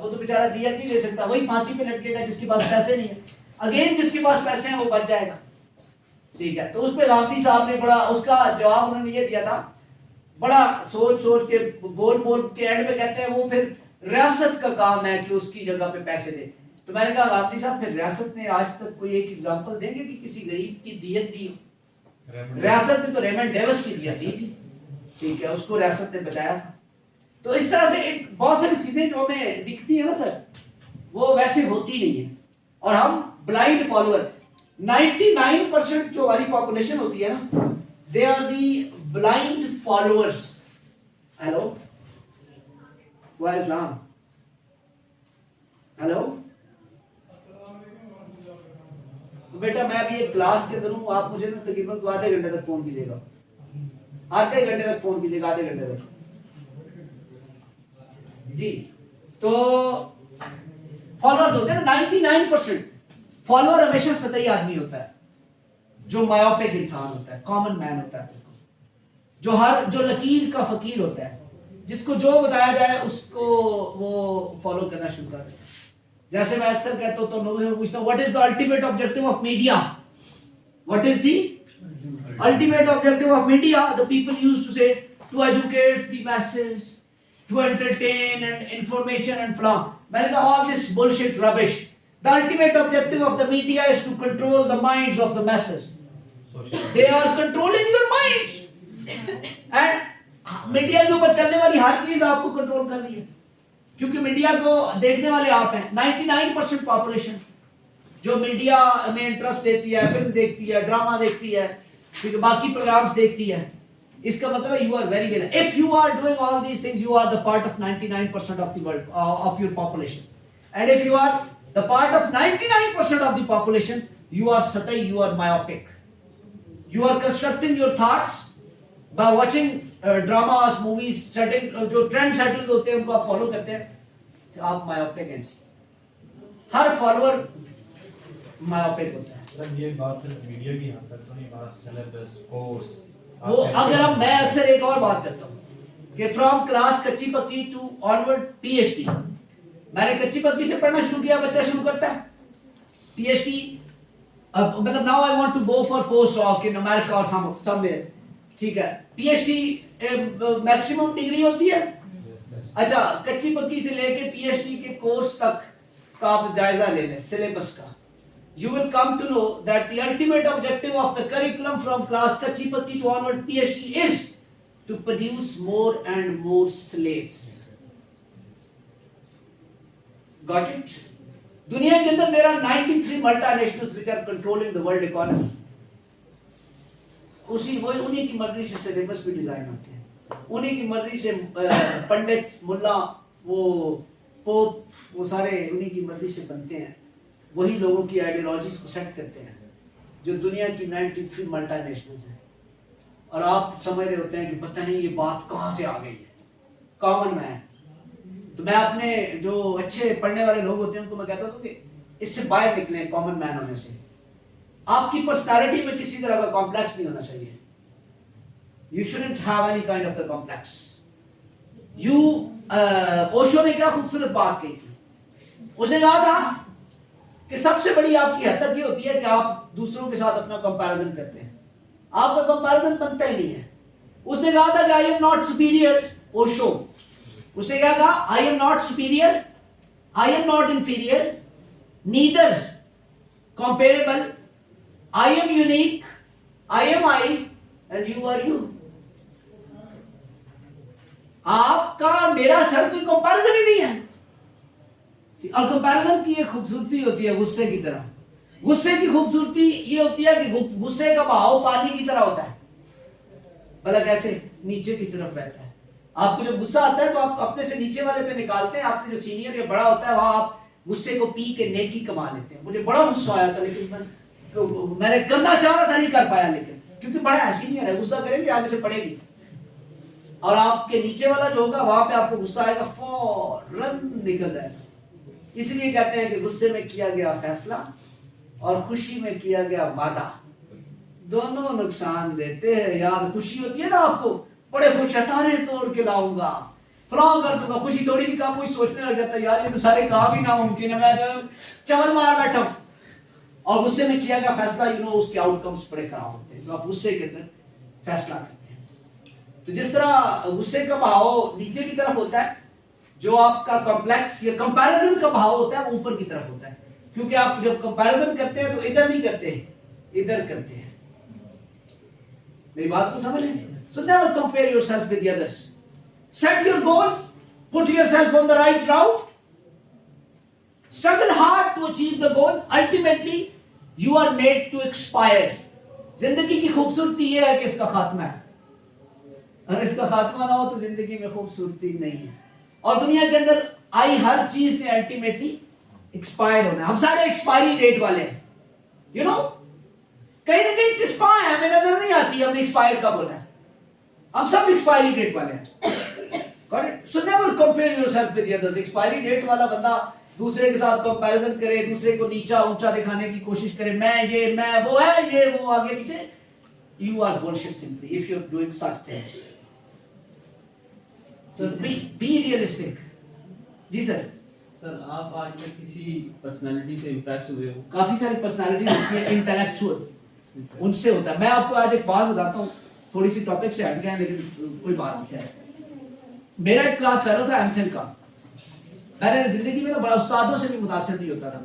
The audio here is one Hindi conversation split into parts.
वो तो बेचारा दियत नहीं दे सकता, वही फांसी पे लटकेगा जिसके पास पैसे नहीं है। अगेन जिसके पास पैसे हैं वो बच जाएगा, ठीक है। तो उस पे गांधी साहब ने बड़ा उसका जवाब उन्होंने ये दिया था, बड़ा सोच सोच के बोल बोल के एंड में कहते हैं वो फिर रियासत का काम है कि उसकी जगह पे पैसे दे। तो मैंने कहा गांधी साहब फिर रियासत ने आज तक कोई एक एग्जांपल देंगे कि किसी गरीब की दियत दी हो? रियासत ने तो रेमंड डेविस की दियत दी थी, ठीक है, उसको रियासत ने बचाया था। तो इस तरह से एक बहुत सारी चीजें जो हमें दिखती है ना सर, वो वैसे होती नहीं है और हम ब्लाइंड फॉलोअर। 99% जो हमारी पॉपुलेशन होती है ना, they are the blind followers. Hello, वालेकुम, हेलो बेटा, मैं अभी एक क्लास के अंदर हूं, आप मुझे ना तकरीबन आधे घंटे तक फोन कीजिएगा, आधे घंटे तक फोन कीजिएगा, आधे घंटे तक जी। तो फॉलोअर्स होते हैं ना 99%। फॉलोअर हमेशा सतही आदमी होता है, जो मायोपिक इंसान होता है, कॉमन मैन होता है, जो लकीर का फकीर होता है, जिसको जो बताया जाए उसको वो फॉलो करना शुरू कर देता है। जैसे मैं अक्सर कहता हूं तो लोगों से पूछता हूं, what is the ultimate objective of media? What is the ultimate objective of media? The people used to say to educate the message, to entertain and information and flow. मैंने कहा all this bullshit rubbish. The ultimate objective of the media is to control the minds of the masses. They are controlling your minds. And media के ऊपर चलने वाली हर चीज आपको कंट्रोल कर रही है, क्योंकि मीडिया को देखने वाले आप हैं। 99% पॉपुलेशन जो मीडिया में इंटरेस्ट देती है, फिल्म देखती है, ड्रामा देखती है, फिर बाकी प्रोग्राम्स देखती है, इसका मतलब है you are very well. If you are doing all these things, you are the part of 99% of the world of your population. And if you are the part of 99% of the population, you are satai, you are myopic. You are constructing your thoughts by watching dramas, movies, setting जो trend setters होते हैं उनको आप follow करते हैं, आप myopic हैं जी। हर follower myopic होता है। सर ये बात सिर्फ मीडिया की यहाँ तक तो नहीं, हमारा सिलेबस, कोर्स, वो अगर हम, मैं अक्सर एक और बात करता हूँ कि फ्रॉम क्लास कच्ची पक्की टू ऑनवर्ड PhD। मैंने कच्ची पक्की से पढ़ना शुरू किया, बच्चा शुरू करता है PhD, मतलब now I want to go for post doc in America और समवेयर, ठीक है। PhD मैक्सिमम डिग्री होती है। अच्छा, कच्ची पक्की से लेके PhD के कोर्स तक का आप जायजा ले लें सिलेबस का, you will come to know that the ultimate objective of the curriculum from class कच्ची पक्की to onward PhD is to produce more and more slaves. Got it? दुनिया के अंदर there are 93 multinationals which are controlling the world economy. उन्हीं की मर्जी से सिलेबस भी डिजाइन होते हैं, उन्हीं की मर्जी से पंडित, मुल्ला, वो पोप, वो सारे उन्हीं की मर्जी से बनते हैं। वही लोगों की आइडियोलॉजीज को सेट करते हैं जो दुनिया की 93 मल्टीनेशनल्स हैं। और आप समझ रहे होते हैं कि पता नहीं ये बात कहां से आ गई है, कॉमन मैन। तो मैं अपने जो अच्छे पढ़ने वाले लोग होते हैं उनको मैं कहता हूँ कि इससे बाहर निकलें, कॉमन मैन होने से। आपकी पर्सनालिटी में किसी तरह का कॉम्प्लेक्स नहीं होना चाहिए। You shouldn't have any kind of the complex. Osho ने क्या खूबसूरत बात कही थी, उसने कहा था कि सबसे बड़ी आपकी हद तक ये होती है कि आप दूसरों के साथ अपना कंपैरिजन करते हैं, आपका कंपैरिजन बनता ही नहीं है। उसने कहा था कि I am not superior, Osho, उसने क्या कहा, I am not superior, I am not inferior, neither comparable, I am unique, I am I and you are you. आपका मेरा सर कोई कंपैरिजन ही नहीं है। और कंपैरिजन की एक खूबसूरती होती है गुस्से की तरह। गुस्से की खूबसूरती ये होती है कि गुस्से का बहाव पानी की तरह होता है, भला कैसे, नीचे की तरफ बहता है। आपको जब गुस्सा आता है तो आप अपने से नीचे वाले पे निकालते हैं, आपसे जो सीनियर या बड़ा होता है वहां आप गुस्से को पी के नेकी कमा लेते हैं। मुझे बड़ा गुस्सा आया था लेकिन मैंने करना चाह रहा था, नहीं कर पाया, लेकिन क्योंकि बड़ा है, सीनियर है, गुस्सा करेगी आगे से पड़ेगी। और आपके नीचे वाला जो होगा वहां पे आपको गुस्सा आएगा, फौरन निकल जाएगा। इसलिए कहते हैं कि गुस्से में किया गया फैसला और खुशी में किया गया वादा दोनों नुकसान देते हैं। याद खुशी होती है ना आपको, बड़े खुश, तारे तोड़ के लाऊंगा, फलां कर दूंगा, खुशी थोड़ी सी काम, कोई सोचने लग जाता है यार ये तो सारे काम ही नामुमकिन है, मैं तो चमन मार बैठा हूं। और गुस्से में किया गया फैसला उसके आउटकम्स बड़े खराब होते हैं, तो आप गुस्से के अंदर फैसला करते हैं। तो जिस तरह गुस्से का भाव नीचे की तरफ होता है, जो आपका कॉम्प्लेक्स या कंपैरिजन का भाव होता है वो ऊपर की तरफ होता है, क्योंकि आप जब कंपैरिजन करते हैं तो इधर नहीं करते, इधर करते हैं। मेरी बात को समझ लें? So never compare yourself with the others. Set your goal, put yourself on the right route, struggle hard to achieve the goal. Ultimately, you are made to expire. जिंदगी की खूबसूरती ये है कि इसका खात्मा है, अगर इसका खात्मा ना हो तो जिंदगी में खूबसूरती नहीं है। और दुनिया के अंदर आई हर चीज ने अल्टीमेटली एक्सपायर होना है। हम सारे एक्सपायरी डेट वाले हैं, कहीं ना कहीं चिस्पा है, हमें नजर नहीं आती हमने एक्सपायर कब होना है। हम सब एक्सपायरी डेट वाले हैं। So never compare yourself with others. Expiry date वाला बंदा दूसरे के साथ कंपैरिजन करे, दूसरे को नीचा ऊंचा दिखाने की कोशिश करे, मैं वो है, ये वो आगे पीछे। You are bullshit simply if you are doing such things. So be realistic. जी सर। सर आप आज तक किसी पर्सनालिटी से इंप्रेस हुए हो? काफी सारी पर्सनालिटी होती है इंटेलेक्चुअल, उनसे होता है। मैं आपको आज एक बात बताता हूँ, थोड़ी सी टॉपिक से हट गया लेकिन कोई बात नहीं है। मेरा एक क्लास फेलो था एमफिल का। मैंने जिंदगी में ना बड़ा उस्तादों से भी मुतासिर नहीं होता था,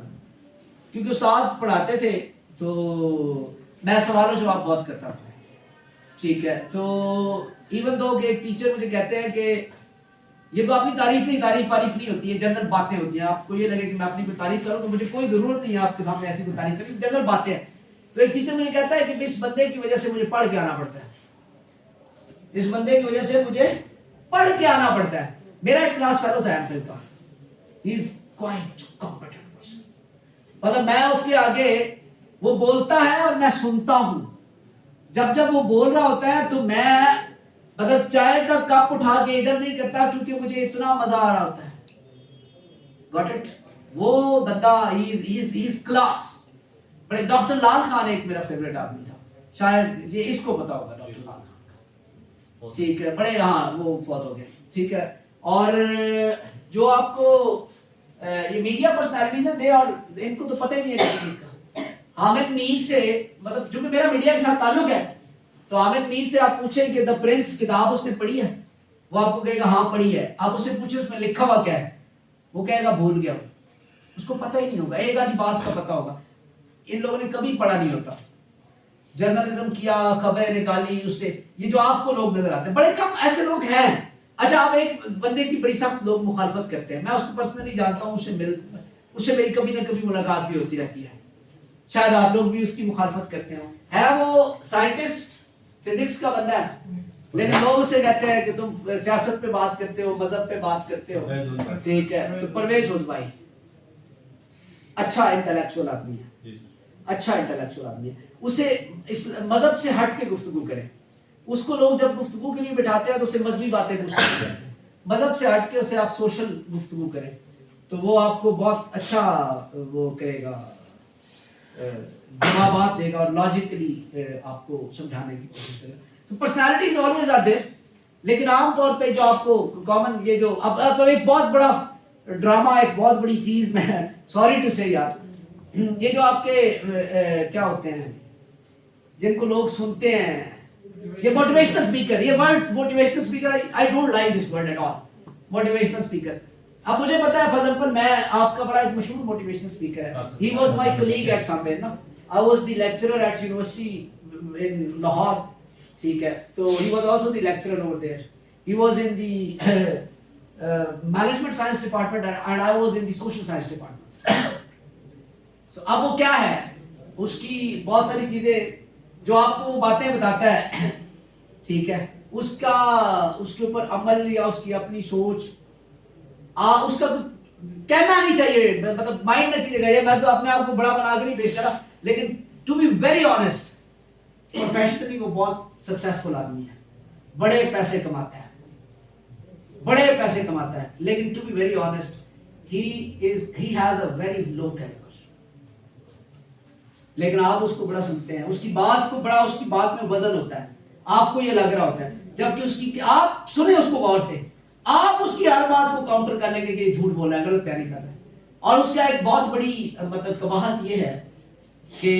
क्योंकि उस्ताद पढ़ाते थे तो मैं सवालों जवाब बहुत करता था, ठीक है। तो इवन दो कि एक टीचर मुझे कहते हैं कि ये तो अपनी तारीफ नहीं होती है, जनरल बातें होती हैं। आपको ये लगे कि मैं अपनी कोई तारीफ करूं तो मुझे कोई जरूरत नहीं है आपके सामने ऐसी कोई तारीफ करने, जनरल बातें हैं। तो एक टीचर मुझे कहता है कि इस बंदे की वजह से मुझे पढ़ के आना पड़ता है, इस बंदे की वजह से मुझे पढ़ के आना पड़ता है। मेरा एक क्लास फेलो था एमफिल का, he is quite competent person. मतलब मैं उसके आगे, वो बोलता है और मैं सुनता हूं। जब वो बोल रहा होता है तो मैं मतलब चाय का कप उठा के इधर नहीं करता, क्योंकि मुझे इतना मजा आ रहा होता है। Got it? वो बंदा ही इज क्लास। बड़े डॉक्टर लाल खान एक मेरा फेवरेट आदमी था, शायद ये इसको पता होगा, डॉक्टर लाल खान, ठीक है। बड़े, हाँ वो फौत हो गए, ठीक है। और जो आपको ये मीडिया पर्सनैलिटीज है, और इनको तो पता ही नहीं है किसी चीज का। हामिद मीर से, मतलब जो मेरा मीडिया के साथ ताल्लुक है, तो हामिद मीर से आप पूछें कि द प्रिंस किताब उसने पढ़ी है, वो आपको कहेगा हाँ पढ़ी है। आप उससे पूछे उसमें लिखा हुआ क्या है, वो कहेगा भूल गया, उसको पता ही नहीं होगा। एक आधी बात का पता होगा, इन लोगों ने कभी पढ़ा नहीं होता। जर्नलिज्म किया, खबरें निकाली उससे, ये जो आपको लोग नजर आते हैं, बड़े कम ऐसे लोग हैं। अच्छा, आप एक बंदे की बड़ी सख्त लोग मुखालफत करते हैं, मैं उसको पर्सनली जानता हूँ, उससे मेरी कभी ना कभी मुलाकात भी होती रहती है, शायद आप लोग भी उसकी मुखालफत करते हो। है वो साइंटिस्ट, फिजिक्स का बंदा है, लेकिन लोग उसे कहते हैं कि तुम सियासत पे बात करते हो, मजहब पे बात करते हो, ठीक है। तो परवेज होद भाई अच्छा इंटेलेक्चुअल आदमी है, अच्छा इंटेलेक्चुअल आदमी है। उसे इस मजहब से हट के गुफ्तगू करें। उसको लोग जब गुफ्तगू के लिए बिठाते हैं तो उसे मजहबी बातें पूछते हैं, मजहब से हट के उसे आप सोशल गुफ्तगू करें तो वो आपको बहुत अच्छा वो करेगा, जवाब देगा और लॉजिकली आपको समझाने की कोशिश करेगा। तो पर्सनालिटीज ऑलवेज आर देयर, लेकिन आमतौर पे जो आपको कॉमन ये जो अब एक बहुत बड़ा ड्रामा, एक बहुत बड़ी चीज, मैं सॉरी टू से यार, ये जो आपके क्या होते हैं जिनको लोग सुनते हैं, ये मोटिवेशनल स्पीकर, ये word motivational speaker, I don't like this word at all, motivational speaker. अब मुझे पता है फजल पर मैं आपका बड़ा एक मशहूर मोटिवेशनल स्पीकर है, he was my colleague at somewhere ना, I was the lecturer at university in Lahore, ठीक है। तो he was also the lecturer over there, he was in the management science department and I was in the social science department. So अब वो क्या है, उसकी बहुत सारी चीजें जो आपको वो बातें बताता है, ठीक है, उसका उसके ऊपर अमल या उसकी अपनी सोच, उसका कहना नहीं चाहिए, मतलब माइंड नहीं चाहिए। मैं तो अपने आप को बड़ा बना के नहीं पेश करा, लेकिन to be very honest, professionally वो बहुत सक्सेसफुल आदमी है, बड़े पैसे कमाता है, बड़े पैसे कमाता है, लेकिन to be very honest he has a very low calibre. लेकिन आप उसको बड़ा सुनते हैं, उसकी बात को बड़ा, उसकी बात में वजन होता है, आपको ये लग रहा होता है, जबकि उसकी आप सुने उसको गौर से, आप उसकी हर बात को काउंटर करने के लिए झूठ बोल रहे हैं, गलत बयानी कर रहे हैं। और उसका एक बहुत बड़ी मतलब कबाहत ये है कि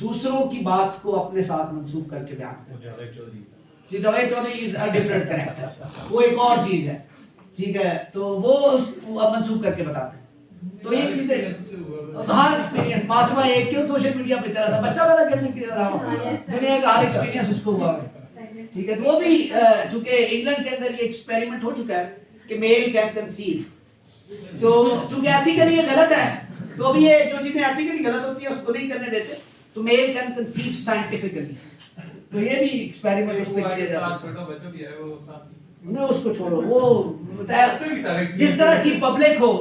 दूसरों की बात को अपने साथ मंसूब करके बयान वो Javed Chaudhry ji, Javed Chaudhry is a different character, वो एक और चीज है, ठीक है। तो वो मंसूब करके बताते हैं। तो ये चीजें हर एक्सपीरियंस मासवा एक क्यों सोशल मीडिया पे चला था, बच्चा पैदा करने के लिए दुनिया का हर एक्सपीरियंस उसको हुआ है, ठीक है। तो वो भी चूंकि इंग्लैंड के अंदर ये एक्सपेरिमेंट हो चुका है कि मेल कैन कंसीव, तो चूंकि एथिकली ये गलत है, तो अभी ये जो चीजें एथिकली गलत होती है उसको नहीं करने देते, तो मेल कैन कंसीव साइंटिफिकली, तो ये भी एक्सपेरिमेंट उस पे किया जा सकता है। छोटा बच्चा भी है वो साथ नहीं उसको छोड़ो, वो जिस तरह की पब्लिक हो।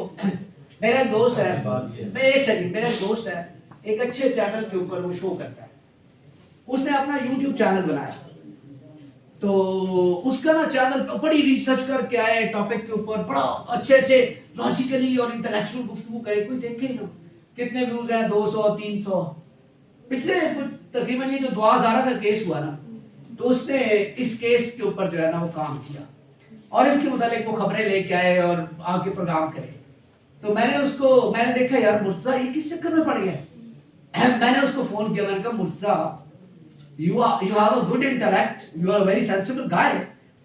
मेरा एक दोस्त है, मैं एक सेकंड, मेरा एक दोस्त है, एक अच्छे चैनल के ऊपर वो शो करता है, उसने अपना YouTube चैनल बनाया, तो उसका ना चैनल बड़ी रिसर्च करके आए टॉपिक के ऊपर, बड़ा अच्छे लॉजिकली और इंटेलेक्चुअल गुफ्तगू करे, कोई देखे ना कितने व्यूज हैं, 200 300। पिछले कुछ तकरीबन ये जो दुआ ज़ारा का केस हुआ ना, तो उसने इस केस के ऊपर जो है ना वो काम किया और इसके मुतालिक वो खबरें लेके आए और आके प्रोग्राम करे। तो मैंने देखा यार मुर्तजा ये किस चक्कर में पड़ गया। मैंने उसको फोन किया, मैंने कहा Murtaza you have a good intellect, you are a very sensible guy,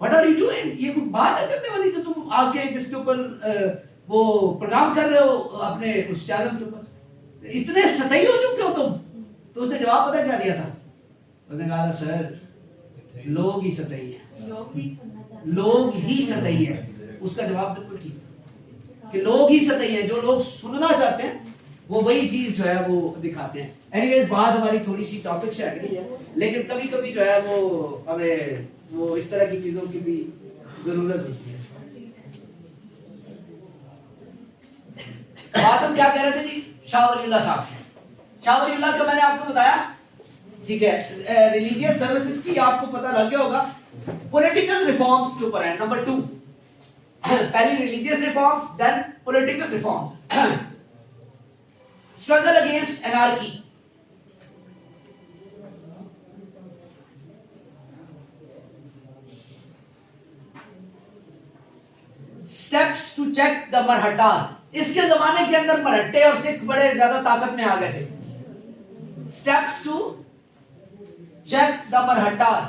what are you doing? ये कोई बात है करने वाली जो तुम आके जिसके ऊपर वो प्रोग्राम कर रहे हो अपने उस चैनल के ऊपर, इतने सतही हो चुके हो तुम। तो उसने जवाब पता क्या दिया था, उसने कहा था सर लोग ही सतही है, लोग ही सतही है। उसका जवाब बिल्कुल ठीक कि लोग ही सतही है, जो लोग सुनना चाहते हैं वो वही चीज जो है वो दिखाते हैं। एनीवेज बात हमारी थोड़ी सी टॉपिक से हट गई है, लेकिन कभी कभी जो है वो हमें वो इस तरह की चीजों की भी जरूरत होती है। बात हम क्या कह रहे थे जी, शाह वलीउल्लाह साहब। शाह वलीउल्लाह का मैंने आपको बताया, ठीक है। रिलीजियस सर्विसेज की आपको पता लग गया होगा। पॉलिटिकल रिफॉर्म्स के ऊपर है नंबर 2, पहली religious reforms, then political reforms. Struggle against anarchy, steps to check the Marhattas. इसके जमाने के अंदर मरहट्टे और सिख बड़े ज्यादा ताकत में आ गए थे। स्टेप्स टू चेक द मरहट्टास,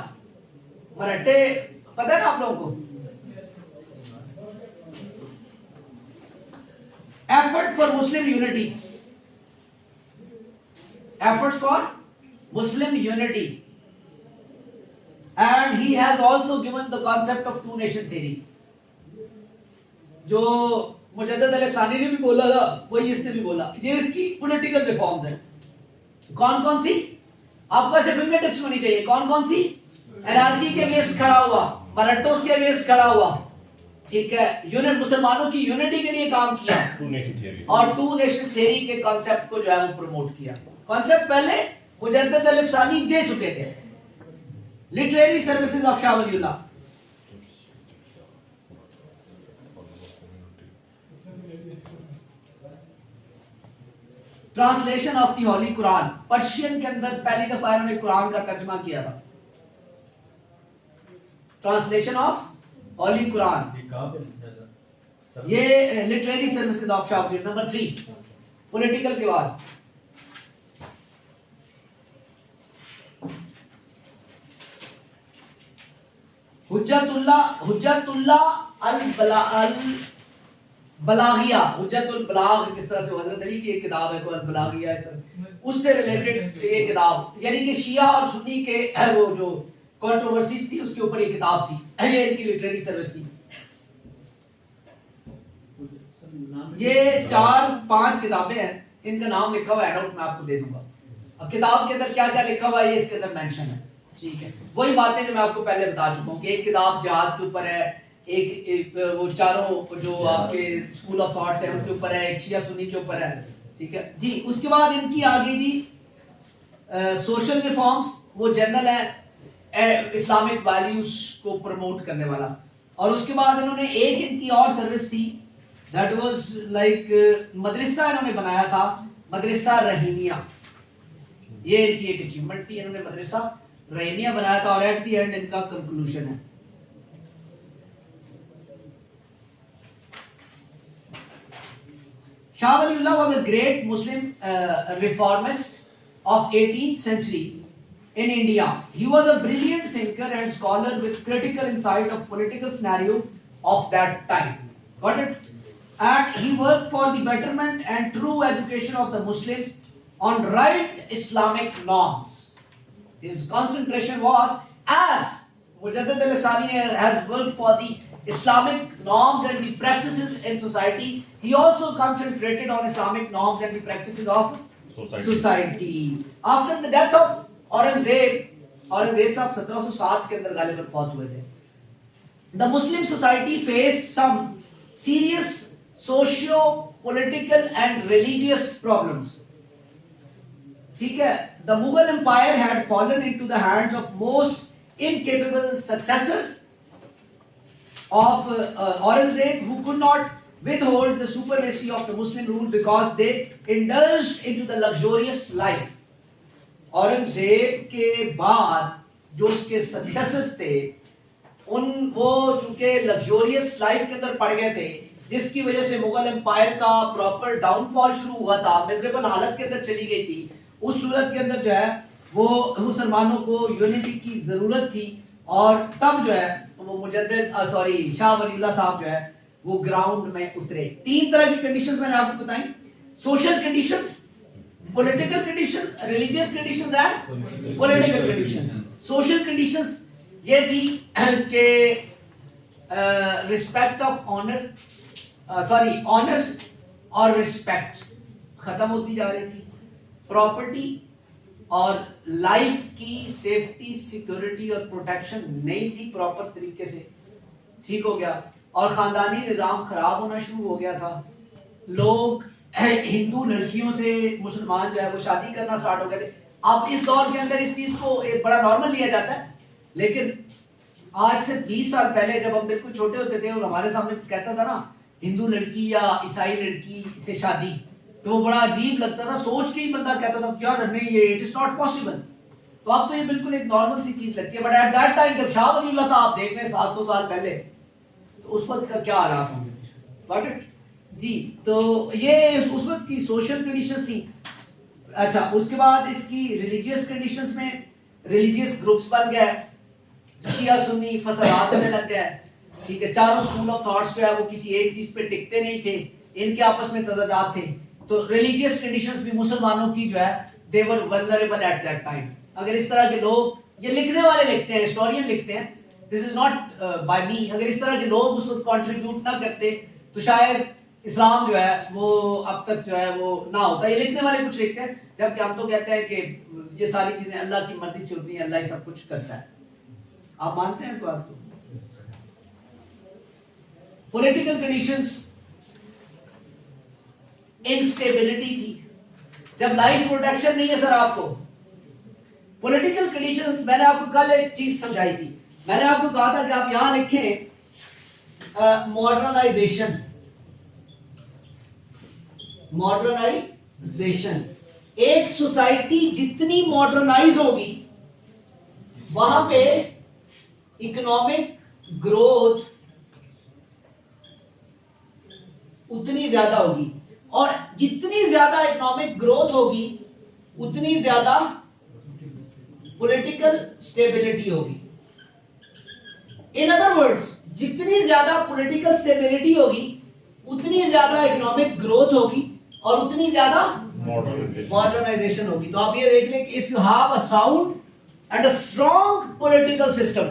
मरहट्टे पता है ना आप लोगों को। Effort for Muslim unity, efforts for Muslim unity, and he has also given the concept of two nation theory, जो मुजद्दिद अल-अफ़सानी ने भी बोला था वही इसने भी बोला। ये इसकी पॉलिटिकल रिफॉर्म्स है। कौन कौन सी आपको ऐसे फिंगर टिप्स होनी चाहिए, कौन कौन सी। एनार्की के अगेंस्ट खड़ा हुआ, मराठोस के अगेंस्ट खड़ा हुआ, ठीक है। यूनिट, मुसलमानों की यूनिटी के लिए काम किया, और टू नेशन थ्योरी के कॉन्सेप्ट को जो है वो प्रमोट किया। कॉन्सेप्ट पहले मुजद्दिद अल-अफ़सानी दे चुके थे। Literary services of Shah Waliullah, translation of the Holi Quran, Persian के अंदर पहली दफा इन्होंने कुरान का तर्जुमा किया था। ट्रांसलेशन ऑफ होली कुरान, ये literary services of Shah Waliullah. Number 3 political के बाद हुज्जतुल्लाह अल बलागिया, हुज्जतुल बलाग जिस तरह से हजरत अली की एक किताब है अल बलागिया, इस तरह उससे रिलेटेड ये किताब, यानी कि शिया और सुन्नी के वो जो कंट्रोवर्सीज थी उसके ऊपर ये किताब थी। ये इनकी लिटरेरी सर्विस थी। ये 4-5 किताबें हैं, इनका नाम लिखा हुआ है, हैंडआउट मैं आपको दे दूंगा। अब किताब के अंदर क्या क्या लिखा हुआ है ये इसके अंदर मेंशन है, ठीक है। वही बातें जो मैं आपको पहले बता चुका हूँ कि एक किताब जिहाद के ऊपर है, एक वो चारों जो आपके स्कूल ऑफ थॉट्स है उनके ऊपर है, एक शिया सुन्नी के ऊपर है, ठीक है जी। उसके बाद इनकी आगे जी सोशल रिफॉर्म्स, वो जर्नल है इस्लामिक वैल्यूज को प्रमोट करने वाला। और उसके बाद इन्होंने एक इनकी और सर्विस थी, दैट वाज लाइक मदरसा इन्होंने बनाया था, मदरसा रहीमिया। ये इनकी एक अचीवमेंट थी, इन्होंने मदरसा रहीमिया बनाया था, और एट द एंड इनका कंक्लूजन है। Shah Waliullah was a great Muslim reformist of 18th century in India. He was a brilliant thinker and scholar with critical insight of political scenario of that time. Got it? And he worked for the betterment and true education of the Muslims on right Islamic norms. His concentration was, as Mujaddid al-Afsani has worked for the Islamic norms and the practices in society, he also concentrated on Islamic norms and the practices of society. After the death of Aurangzeb साहब 1707 के अंदर गालिबन फौत हुए थे. The Muslim society faced some serious socio-political and religious problems. ठीक है? The Mughal Empire had fallen into the hands of most incapable successors of Aurangzeb, who could not withhold the supremacy of the Muslim rule because they indulged into the luxurious life. Aurangzeb के बाद जो उसके सक्सेसर्स थे वो चूंकि लग्जोरियस लाइफ के अंदर पड़ गए थे, जिसकी वजह से मुगल एम्पायर का प्रॉपर डाउनफॉल शुरू हुआ था, मिजरेबल हालत के अंदर चली गई थी. उस सूरत के अंदर जो है वो मुसलमानों को यूनिटी की जरूरत थी और तब जो है वो मुजद्दिद शाह वलीउल्लाह साहब जो है वो ग्राउंड में उतरे. 3 तरह की कंडीशंस मैंने आपको बताई: social conditions, political conditions, religious conditions and political conditions. Social conditions ये थी कि respect of honor और respect खत्म होती जा रही थी. प्रॉपर्टी और लाइफ की सेफ्टी, सिक्योरिटी और प्रोटेक्शन नहीं थी प्रॉपर तरीके से. ठीक हो गया. और खानदानी निजाम खराब होना शुरू हो गया था. लोग हिंदू लड़कियों से मुसलमान जो है वो शादी करना स्टार्ट हो गए थे. अब इस दौर के अंदर इस चीज को एक बड़ा नॉर्मल लिया जाता है, लेकिन आज से 20 साल पहले जब हम बिल्कुल छोटे होते थे और हमारे सामने कहता था ना हिंदू लड़की या ईसाई लड़की से शादी, तो वो बड़ा अजीब लगता था. सोच के ही बंदा कहता था क्या नहीं, ये इट इज नॉट पॉसिबल. तो अब तो ये बिल्कुल एक नॉर्मल सी चीज लगती है. बट एट दैट टाइम जब शाह वलीउल्लाह था, आप देख रहे हैं 700 साल पहले, तो उस वक्त का क्या हालात होंगे. गॉट इट जी. तो ये उस वक्त की सोशल कंडीशंस थी. अच्छा, उसके बाद इसकी रिलीजियस कंडीशंस में रिलीजियस ग्रुप्स बन गए, शिया सुन्नी फसादात होने लग गए. ठीक है, चारों स्कूल ऑफ थॉट्स जो है वो किसी एक चीज पे टिकते नहीं थे, इनके आपस में तजादात थे. तो रिलीजियस कंडीशंस भी मुसलमानों की जो है दे वर वल्नरेबल एट दैट टाइम. अगर इस तरह के लोग, ये लिखने वाले लिखते हैं, हिस्टोरियन लिखते हैं, दिस इज नॉट बाय मी, अगर इस तरह के लोग उस वक्त कंट्रीब्यूट ना करते तो शायद इस्लाम जो है वो अब तक जो है वो ना होता. ये लिखने वाले कुछ लिखते हैं, जबकि हम तो कहते हैं कि ये सारी चीजें अल्लाह की मर्जी से होती हैं, अल्लाह ही सब कुछ करता है. आप मानते हैं इस बात को? पॉलिटिकल कंडीशंस, इंस्टेबिलिटी थी. जब लाइफ प्रोटेक्शन नहीं है सर आपको, पॉलिटिकल कंडीशंस, मैंने आपको कल एक चीज समझाई थी. मैंने आपको कहा था कि आप यहां लिखें मॉडर्नाइजेशन. मॉडर्नाइजेशन, एक सोसाइटी जितनी मॉडर्नाइज होगी वहां पे इकोनॉमिक ग्रोथ उतनी ज्यादा होगी, और जितनी ज्यादा इकोनॉमिक ग्रोथ होगी उतनी ज्यादा पॉलिटिकल स्टेबिलिटी होगी. इन अदर वर्ड्स, जितनी ज्यादा पॉलिटिकल स्टेबिलिटी होगी उतनी ज्यादा इकोनॉमिक ग्रोथ होगी और उतनी ज्यादा मॉडर्नाइजेशन होगी. तो आप ये देख लें कि if you have a sound and a strong political system,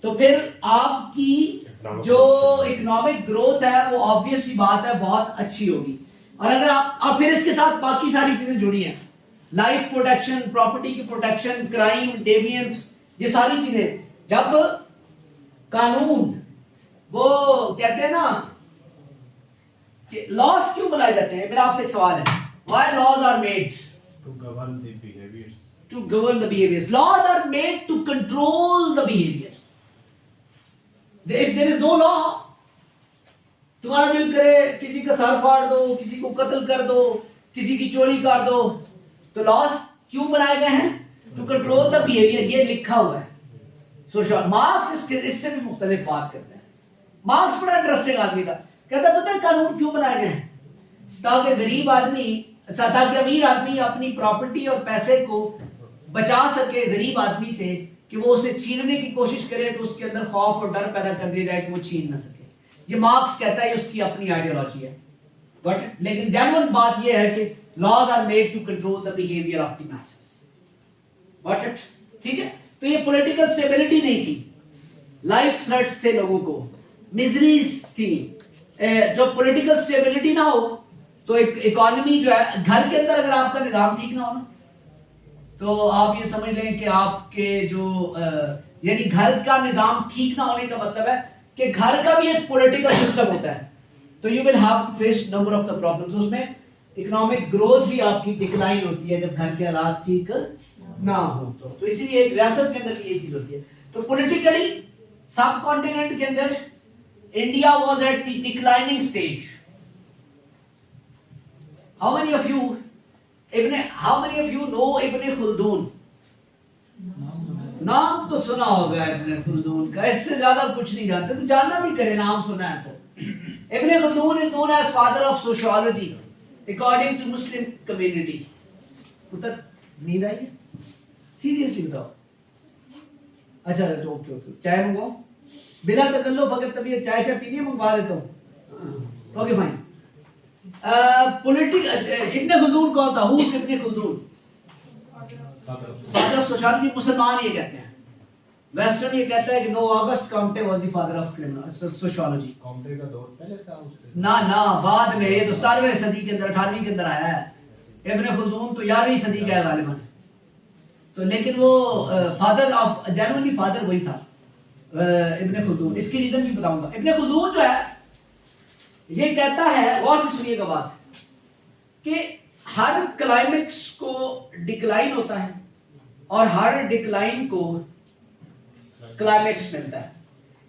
तो फिर आपकी जो इकोनॉमिक ग्रोथ है वो ऑब्वियस सी बात है बहुत अच्छी होगी. और अगर आप, और फिर इसके साथ बाकी सारी चीजें जुड़ी हैं, लाइफ प्रोटेक्शन, प्रॉपर्टी की प्रोटेक्शन, क्राइम, डेविएंस, ये सारी चीजें. जब कानून, वो कहते हैं ना कि लॉज क्यों बनाए जाते हैं, मेरा आपसे एक सवाल है, why laws are made? To govern the behaviors. To govern the behaviors. Laws are made to control the behavior. If there is no law, तुम्हारा दिल करे किसी का सर फाड़ दो, किसी को कत्ल कर दो, किसी की चोरी कर दो, तो लॉस क्यों बनाए गए हैं? To control the behaviour. ये लिखा हुआ है. सोशल मार्क्स इससे भी मुख्तलिफ बात करते हैं. मार्क्स बड़ा इंटरेस्टिंग आदमी था, कहता पता है कानून क्यों बनाए गए हैं? ताकि गरीब आदमी, ताकि अमीर आदमी अपनी प्रॉपर्टी और पैसे को बचा सके गरीब आदमी से, कि वो उसे छीनने की कोशिश करे तो उसके अंदर खौफ और डर पैदा कर दिया जाए कि वो छीन ना सके। ये मार्क्स कहता है, उसकी अपनी आइडियोलॉजी है। बट लेकिन जेन्युइन बात ये है कि laws are made to control the behaviour of the masses. Got it? ठीक है। तो ये पॉलिटिकल स्टेबिलिटी नहीं थी, लाइफ थ्रेट्स थे लोगों को, मिजरीज थी। जो पॉलिटिकल स्टेबिलिटी ना हो तो एक इकोनॉमी जो है, घर के अंदर अगर आपका निजाम ठीक ना हो ना, तो आप ये समझ लें कि आपके जो यानी घर का निजाम ठीक ना होने का मतलब है कि घर का भी एक पॉलिटिकल सिस्टम होता है, तो you will have to face number of the problems. उसमें इकोनॉमिक ग्रोथ भी आपकी डिक्लाइन होती है जब घर के हालात ठीक ना हो तो इसीलिए एक रियासत के अंदर ये चीज होती है। तो पॉलिटिकली सब कॉन्टिनेंट के अंदर India was at the declining stage. How many of you know Ibn Khaldun? नाम तो सुना होगा इब्ने खुल्दून का, इससे ज्यादा कुछ नहीं जानते, तो जानना भी करे, नाम सुना है तो। Ibn Khaldun is known as father of sociology according to Muslim community. पुत्र नींद आई है? सीरियसली बताओ। अच्छा तो ओके, चाय मंगवाओ, बिना तकल्लुफ अगर तबीयत चाय से पीनी है मंगवा लेता हूँ। Okay fine. इब्ने खुल्दून कौन था? Who is Ibn Khaldun? Father of sociology. मुसलमान ये कहते हैं, वेस्टर्न ये कहता है कि no August Comte was the father of criminal sociology. Comte का दौर पहले था उसके? ना बाद में, ये तो 17वीं सदी के अंदर 18वीं के अंदर आया है। इब्ने खुल्दून तो 11वीं सदी का है गालिबन। तो लेकिन वो फादर ऑफ जेन्युइनली फादर वही था इब्ने खुल्दून। इसकी रीजन भी बताऊंगा। इब्ने खुल्दून जो है ये कहता है, गौर से सुनिएगा बात, कि हर क्लाइमेक्स को डिक्लाइन होता है और हर डिक्लाइन को क्लाइमेक्स मिलता है।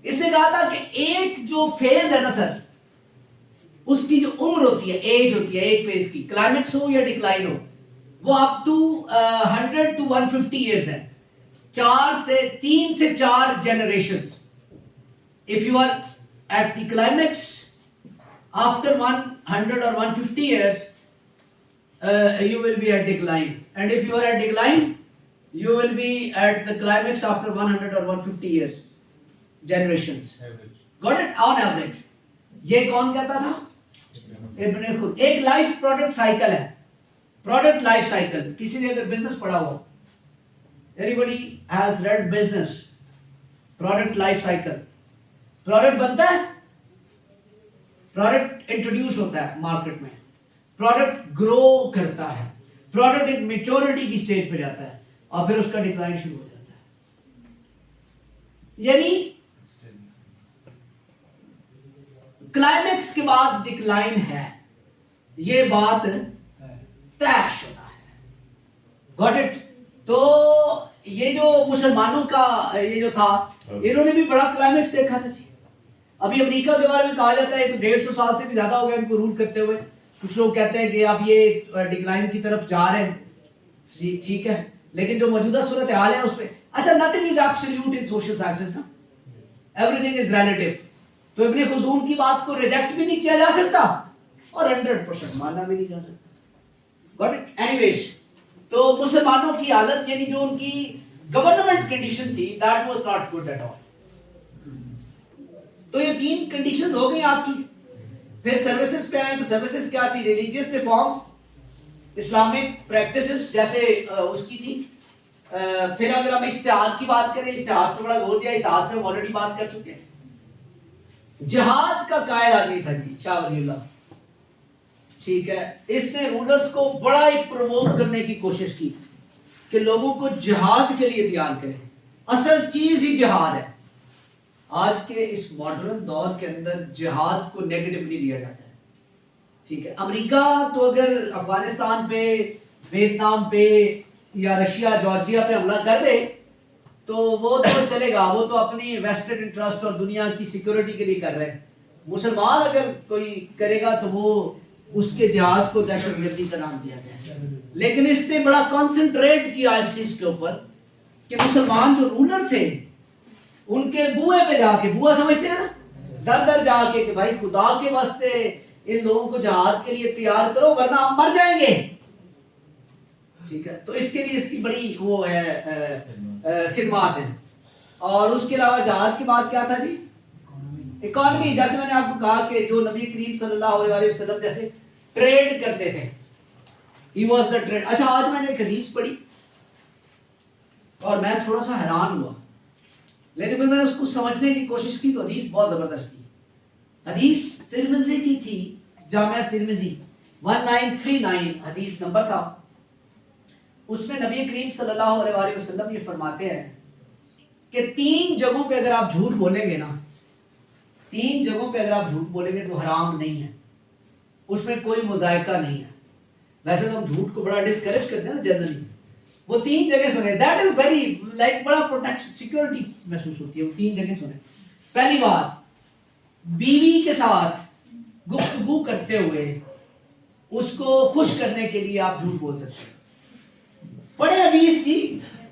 इसने कहा था कि एक जो फेज है ना सर, उसकी जो उम्र होती है, एज होती है एक फेज की, क्लाइमेक्स हो या डिक्लाइन हो, वो अप टू 100 to 150 ईयर्स है। 3 से 4 generation. If you are at the climax after 100 or 150 years, you will be at decline, and if you are at decline, you will be at the climax after 100 or 150 years generations. Average. Got it? On average. ये कौन कहता था? इब्ने खुल्दून। एक लाइफ प्रोडक्ट साइकिल है, प्रोडक्ट लाइफ साइकिल। किसी ने अगर बिजनेस पढ़ा हो, everybody has red business, product life cycle. Product बनता है, प्रोडक्ट इंट्रोड्यूस होता है मार्केट में, प्रोडक्ट ग्रो करता है, प्रोडक्ट एक मेच्योरिटी की स्टेज पे जाता है और फिर उसका डिक्लाइन शुरू हो जाता है। यानी क्लाइमेक्स के बाद डिक्लाइन है, ये बात तयशुदा है। Got it? तो ये जो मुसलमानों का ये जो था, इन्होंने भी बड़ा क्लाइमेक्स देखा था जी। अभी अमेरिका के बारे में कहा जाता है तो 150 साल से भी ज्यादा हो गया इनको रूल करते हुए। कुछ लोग कहते हैं कि आप ये डिक्लाइन की तरफ जा रहे हैं, ठीक है, लेकिन जो मौजूदा सूरत हाल है उसमें, अच्छा, nothing is absolute in social sciences ना, एवरीथिंग इज रिलेटिव। तो इब्ने खुल्दून की बात को रिजेक्ट भी नहीं किया जा सकता और 100% मानना भी नहीं जा सकता। Got it? एनीवेज, तो मुसलमानों की हालत, यानी जो उनकी गवर्नमेंट कंडीशन थी, that was not good at all. तो ये 3 कंडीशंस हो गई आपकी। फिर सर्विसेज पे आए तो सर्विसेज क्या थी? रिलीजियस रिफॉर्म्स, इस्लामिक प्रैक्टिसेस जैसे उसकी थी। फिर अगर हम इज्तिहाद की बात करें, इज्तिहाद पे बड़ा जोर दिया, इज्तिहाद पे हम ऑलरेडी बात कर चुके हैं। जिहाद का कायल आदमी था जी शाह वलीउल्लाह, ठीक है। इसने रूलर्स को बड़ा ही प्रमोट करने की कोशिश की कि लोगों को जिहाद के लिए तैयार करें। असल चीज ही जिहाद है। आज के इस मॉडर्न दौर के अंदर जिहाद को नेगेटिवली लिया जाता है, ठीक है। अमेरिका तो अगर अफगानिस्तान पे, वियतनाम पे या रशिया, जॉर्जिया पे हमला कर दे तो वो तो चलेगा, वो तो अपनी वेस्टेड इंटरेस्ट और दुनिया की सिक्योरिटी के लिए कर रहे हैं। मुसलमान अगर कोई करेगा तो वो उसके जिहाद को दहशतगर्दी का नाम दिया गया है। लेकिन इसने बड़ा कॉन्सेंट्रेट किया इस चीज के ऊपर कि मुसलमान जो रूलर थे उनके बुए पे जाके, बुआ समझते हैं ना, दर दर जाके कि भाई खुदा के वास्ते इन लोगों को जहाद के लिए तैयार करो वरना हम मर जाएंगे। ठीक है, तो इसके लिए इसकी बड़ी वो है खिदमत है। और उसके अलावा जहाद के बाद क्या था जी? इकोनॉमी। जैसे मैंने आपको कहा कि जो नबी करीम सल्लल्लाहु अलैहि वसल्लम जैसे ट्रेड करते थे, ही वाज द ट्रेड। अच्छा, आज मैंने एक हदीस पढ़ी और मैं थोड़ा सा हैरान हुआ, लेकिन फिर मैंने उसको समझने की कोशिश की तो हदीस बहुत जबरदस्त थी। हदीस तिरमिजी की थी, जामिया तिरमिजी 1939 हदीस नंबर था। उसमें नबी करीम सल्लल्लाहु अलैहि वसल्लम ये फरमाते हैं कि 3 जगहों पे अगर आप झूठ बोलेंगे ना, 3 जगहों पे अगर आप झूठ बोलेंगे तो हराम नहीं है, उसमें कोई मुजायका नहीं है। वैसे तो हम झूठ को बड़ा डिस्करेज करते हैं ना जनरली, वो 3 जगह सुने, दैट इज वेरी लाइक बड़ा प्रोटेक्शन सिक्योरिटी महसूस होती है। वो 3 जगह सुने। पहली बात, बीवी के साथ गुफ्तगू करते हुए उसको खुश करने के लिए आप झूठ बोल सकते हैं। पढ़े हदीस जी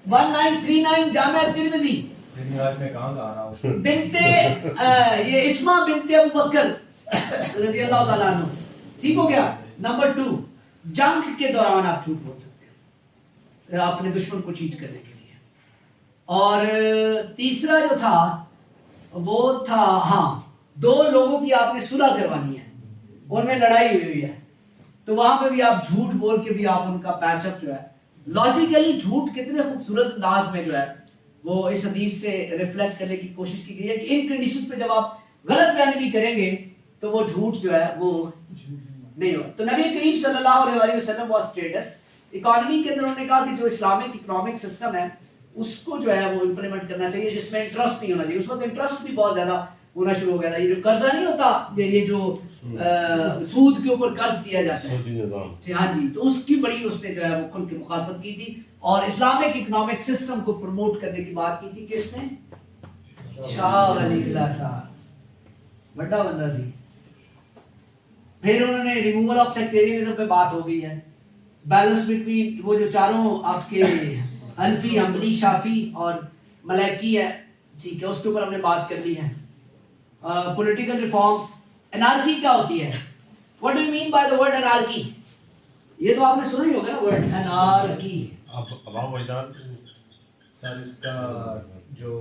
1939 जामिया तिरमिजी में कहाँ गा रहा हूँ बिनते ये इस्मा बिनते अबू बकर रजी अल्लाह ताला अन्हु। ठीक हो गया। नंबर 2, जंग के दौरान आप झूठ बोल सकते हैं अपने दुश्मन को चीट करने के लिए। और तीसरा जो था वो था, हाँ, 2 लोगों की आपने सुलह करवानी है, उनमें लड़ाई हुई है, तो वहां पे भी आप झूठ बोल के भी आप उनका पैचअप जो है लॉजिकली झूठ कितने खूबसूरत अंदाज में जो है वो इस हदीस से रिफ्लेक्ट करने की कोशिश की गई है कि इन कंडीशन पे जब आप गलत बयानी भी करेंगे तो वो झूठ जो है वो नहीं होगा। तो नबी करीम सल्लल्लाहु अलैहि वसल्लम वाज स्टेटस इकोनॉमी के अंदर उन्होंने कहा कि जो इस्लामिक इकोनॉमिक सिस्टम है उसको जो है वो इंप्लीमेंट करना चाहिए जिसमें इंटरेस्ट नहीं होना चाहिए। उस वक्त इंटरेस्ट भी बहुत ज्यादा होना शुरू हो गया था। ये जो कर्जा नहीं होता, ये जो सूद के ऊपर कर्ज दिया जाता है, हाँ जी, तो उसकी बड़ी उसने जो है वो खुल के मुखालफत की थी और इस्लामिक इकोनॉमिक सिस्टम को प्रमोट करने की बात की थी। किसने? शाह वलीउल्लाह साहब, बड़ा बंदा थी। फिर उन्होंने रिमूवल ऑफ सेक्टेरियनिज्म पे बात हो गई है, बैलेंस बिटवीन वो जो चारों आपके हनफी, हम्बली, शाफी और मलैकी है, ठीक है, उसके ऊपर हमने बात कर ली है। Political reforms. एनार्की क्या होती है? What do you mean by the word anarchy? ये तो आपने सुना ही होगा ना वर्ड एनार्की। सर इसका जो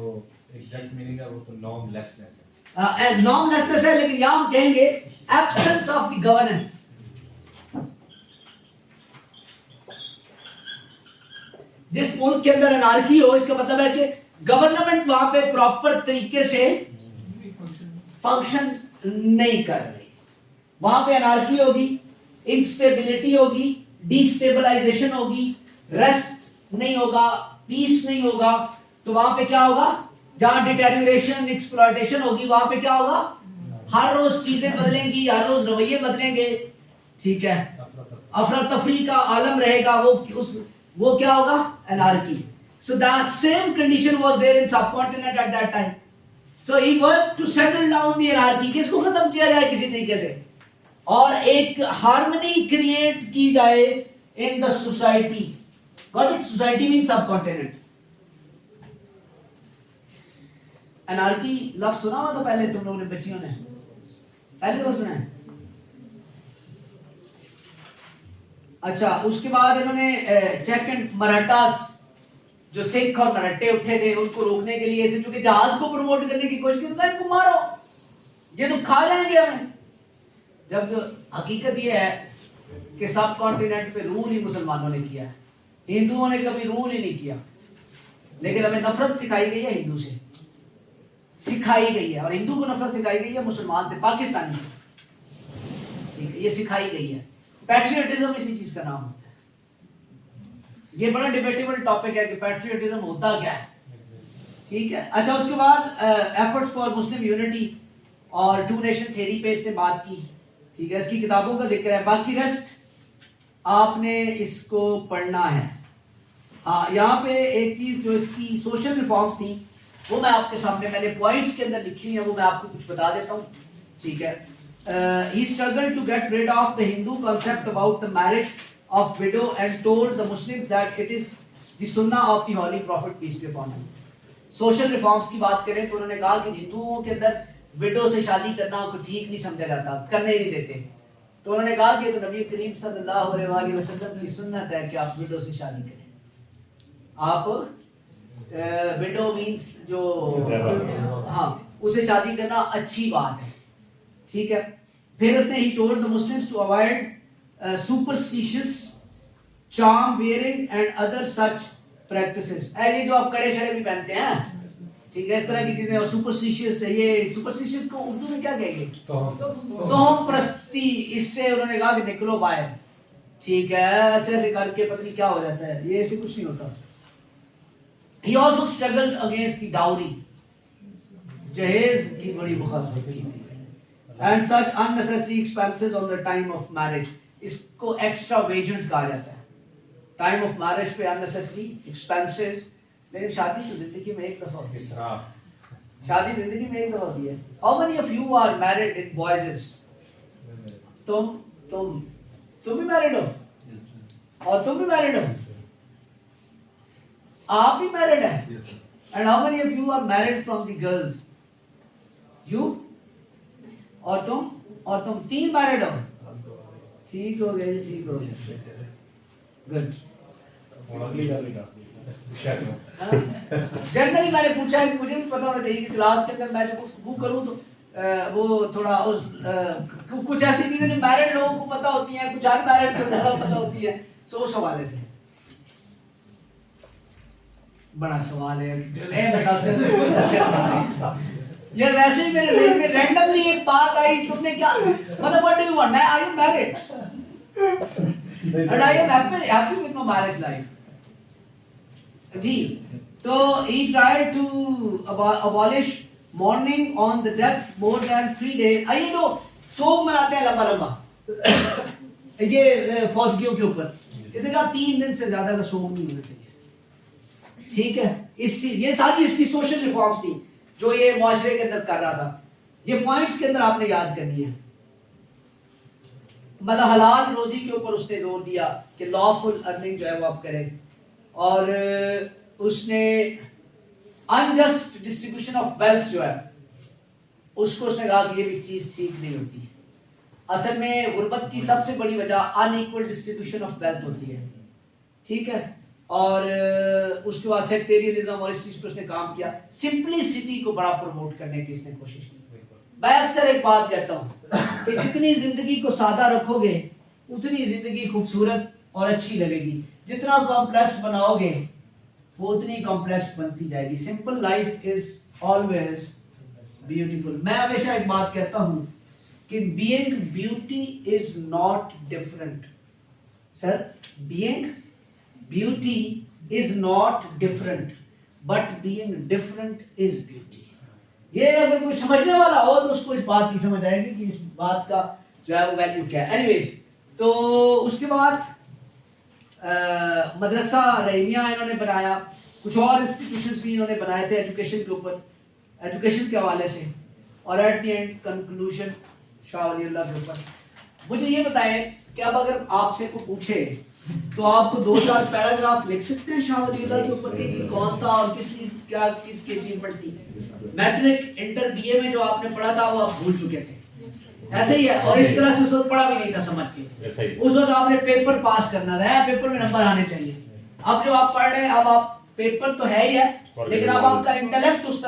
एग्जैक्ट मीनिंग है वो तो नॉर्मलेसनेस है। नॉर्मलेसनेस है, लेकिन यहां हम कहेंगे एब्सेंस ऑफ द गवर्नेंस। जिस मुल्क के अंदर एनार्की हो, इसका मतलब है कि गवर्नमेंट वहां पे प्रॉपर तरीके से फंक्शन नहीं कर रही, वहां पे एनार्की होगी, इंस्टेबिलिटी होगी, डिस्टेबलाइजेशन होगी, रेस्ट नहीं होगा, पीस नहीं होगा। तो वहां पे क्या होगा? जहां डिटेरियोरेशन, एक्सप्लॉयटेशन होगी, वहां पे क्या होगा? हर रोज चीजें बदलेंगी, हर रोज रवैये बदलेंगे, ठीक है, अफरा तफरी का आलम रहेगा। वो क्या होगा? Anarchy. So the same condition was there in subcontinent at that time. So he worked to settle down the anarchy, कि इसको खत्म किया जाए किसी तरीके से और एक हार्मनी क्रिएट की जाए in the society. Got it? Society means subcontinent. Anarchy लफ्ज सुना हुआ था पहले तुम लोगों ने, बच्चियों ने पहले तो सुना है। अच्छा, उसके बाद इन्होंने चेक एंड मराठास, जो सिख और मराठे उठे थे, उनको रोकने के लिए थे, चूंकि जहाज को प्रमोट करने की कोशिश की, तो इनको मारो, ये तो खा जाएंगे हमें। जब हकीकत ये है कि सब कॉन्टिनेंट पे रूल ही मुसलमानों ने किया है, हिंदुओं ने कभी रूल ही नहीं किया। लेकिन हमें नफरत सिखाई गई है हिंदू से, सिखाई गई है, और हिंदू को नफरत सिखाई गई है मुसलमान से, पाकिस्तानी से, ठीक है, ये सिखाई गई है। पैट्रियटिज्म इसी चीज का नाम होता है। ये बड़ा डिबेटेबल टॉपिक है कि पैट्रियटिज्म होता क्या है, ठीक है। अच्छा, उसके बाद एफर्ट्स फॉर मुस्लिम यूनिटी और 2 नेशन थ्योरी पे इसने बात की, ठीक है, इसकी किताबों का जिक्र है। बाकी रेस्ट आपने इसको पढ़ना है। हाँ, यहाँ पे एक चीज जो इसकी सोशल रिफॉर्म्स थी वो मैं आपके सामने, मैंने पॉइंट्स के अंदर लिखी है, वो मैं आपको कुछ बता देता हूँ, ठीक है। He struggled to get rid of the Hindu concept about the marriage of widow and told the Muslims that it is the sunnah of the holy prophet peace be upon him. Social reforms की बात करें तो उन्होंने कहा कि हिंदुओं के अंदर विडो से शादी करना को ठीक नहीं समझा जाता, करने ही नहीं देते, तो उन्होंने कहा कि तो नबी करीम सल्लल्लाहु अलैहि वसल्लम की सुन्नत है कि आप विडो से शादी करें। आप विडो मींस जो हाँ उसे शादी करना अच्छी बात है, ठीक है। फिर उसने ही told the Muslims to avoid superstitious charm wearing and other such practices. ये जो आप कड़े शड़े भी पहनते हैं, ठीक है, इस तरह की चीजें, और सुपरस्टिशियस, ये सुपरस्टिशियस को उर्दू में क्या कहेंगे, तोहम प्रस्ती, इससे उन्होंने कहा कि निकलो बाहर, ठीक है। ऐसे ऐसे करके पता नहीं क्या हो जाता है, ये ऐसे कुछ नहीं होता। He also struggled against the dowry, जहेज की बड़ी मुखालफत की थी, and such unnecessary expenses on the time of marriage, इसको एक्स्ट्रा वेजेंट कहा जाता है। टाइम ऑफ मैरिज पे अननेसेसरी एक्सपेंसेस, लेकिन शादी तो जिंदगी में एक दफा होती है, शादी जिंदगी में एक दफा होती है। How many of you are married in boys? तुम भी मैरिड हो, और तुम भी मैरिड हो, आप भी मैरिड है। And how many of you are married from the girls? You और तुम 3 मैरिड हो, ठीक हो गए, ठीक हो गए, गुड। जनरली मैंने पूछा है कि मुझे भी पता होना चाहिए कि क्लास के अंदर मैं जो गुफ्तगू करूं तो वो थोड़ा उस कुछ ऐसी चीजें जो मैरिड लोगों को पता होती हैं, कुछ अनमैरिड को ज्यादा पता होती है, सो उस हवाले से बड़ा सवाल है। मैं बता सकता यार, वैसे ही मेरे ज़हन में रैंडमली एक बात आई, तुमने क्या मतलब व्हाट डू यू वांट, मैं I am married and I am happy with my marriage life जी। तो he tried to abolish mourning on the death more than 3 days। आइए तो सोग मनाते हैं लंबा लंबा ये फौजियों के ऊपर, इसे कहा 3 दिन से ज्यादा का सोग नहीं होना चाहिए, ठीक है। ये सारी इसकी सोशल रिफॉर्म्स थी जो ये मुआशरे के अंदर कर रहा था। ये पॉइंट्स के अंदर आपने याद करनी है। मतलब हलाल रोजी के ऊपर उसने जोर दिया कि लॉफुल अर्निंग जो है वो आप करें, और उसने अनजस्ट डिस्ट्रीब्यूशन ऑफ वेल्थ जो है उसको उसने कहा कि ये भी चीज ठीक नहीं होती। असल में गुर्बत की सबसे बड़ी वजह अनइक्वल डिस्ट्रीब्यूशन ऑफ वेल्थ होती है, ठीक है। और उसके बाद सेक्टेरियनिज्म और इस चीज पर उसने काम किया। सिंपलिसिटी को बड़ा प्रमोट करने की इसने कोशिश की। मैं अक्सर एक बात कहता हूँ कि जितनी जिंदगी को सादा रखोगे उतनी जिंदगी खूबसूरत और अच्छी लगेगी, जितना कॉम्प्लेक्स बनाओगे वो उतनी कॉम्प्लेक्स बनती जाएगी। Simple life is always beautiful. मैं हमेशा एक बात कहता हूँ कि being beauty is not different. Sir, being beauty is not different, but being different is beauty. ये अगर कोई समझने वाला हो तो उसको इस बात की समझ आएगी कि इस बात का जो है वो वैल्यू क्या है। एनीवेज, तो उसके बाद मदरसा रहीमिया इन्होंने बनाया, कुछ और इंस्टीट्यूशंस भी इन्होंने बनाए थे एजुकेशन के ऊपर, एजुकेशन के हवाले से, और at the end conclusion Shah Wali Allah के ऊपर। मुझे ये बताएं कि अब अगर आपसे को पूछे तो आपको 2-4 पैराग्राफ लिख सकते हैं शाह वली अल्लाह के ऊपर कि कौन था और किसकी अचीवमेंट थी। मैट्रिक, इंटर, बीए में जो आपने पढ़ा था वो आप भूल चुके थे, ऐसे ही है। और इस तरह से उस वक्त पढ़ा भी नहीं था समझ के, उस वक्त आपने पेपर पास करना था, पेपर में नंबर आने चाहिए। अब जो आप पढ़ रहे हैं, अब आप पेपर तो है ही है, लेकिन अब आपका इंटेलेक्ट उस तरह